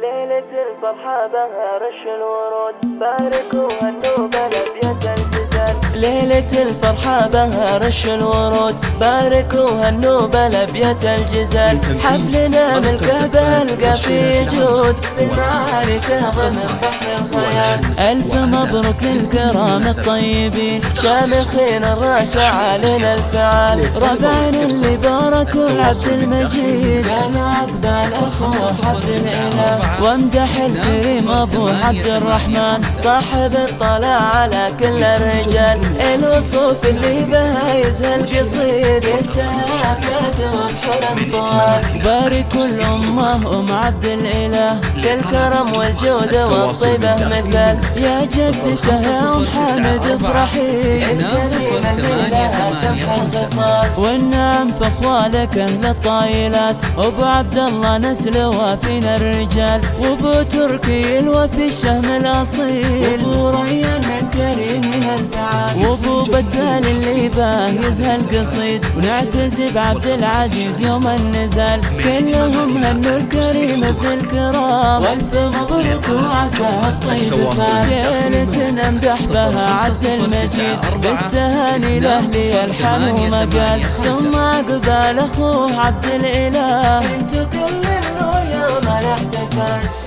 ليلة الفرحة بها رش الورود، باركوا هالنوبة لأبيات الجزل. ليلة الفرحة بها رش الورود، باركوا هالنوبة لأبيات الجزل. حفلنا ملكه بلقى في جود، بالمعارف ضمن بحر الخيال. ألف مبروك للكرام الطيبين، شامخين الراس عالنا الفعال. ربعنا اللي باركوا العبد المجيد، كانوا عقبال أخوه عبد الإله. وامدح الكريم أبو عبد الرحمن، صاحب الطلع على كل الرجال. الوصوف اللي بها يزهى القصيد، انتهى كاتب بحلم طوال. باركوا الأمة أم عبد الإله، في الكرم والجود والطيبة مثل. يا جدته يا أم حامد افرحي، الكريمة اللي لها سمح الخصال. والنعم في أخوالك أهل الطايلات، أبو عبد الله نسل وافينا الرجال. وابو تركي الوفي الشهم الأصيل، وابو ريان من كريم من الفعال. وابو بدال اللي باه يزهى القصيد، ونعتز بعبد العزيز يوم النزال. كلهم هنوا الكريم ابن الكرام، والف مبروك وعساه الطيب فال. شيلة نمدح بها عبد المجيد، بالتهاني لاهلي الحن ومقال. ثم عقبال اخوه عبد الاله، انتو كل يوم الاحتفال.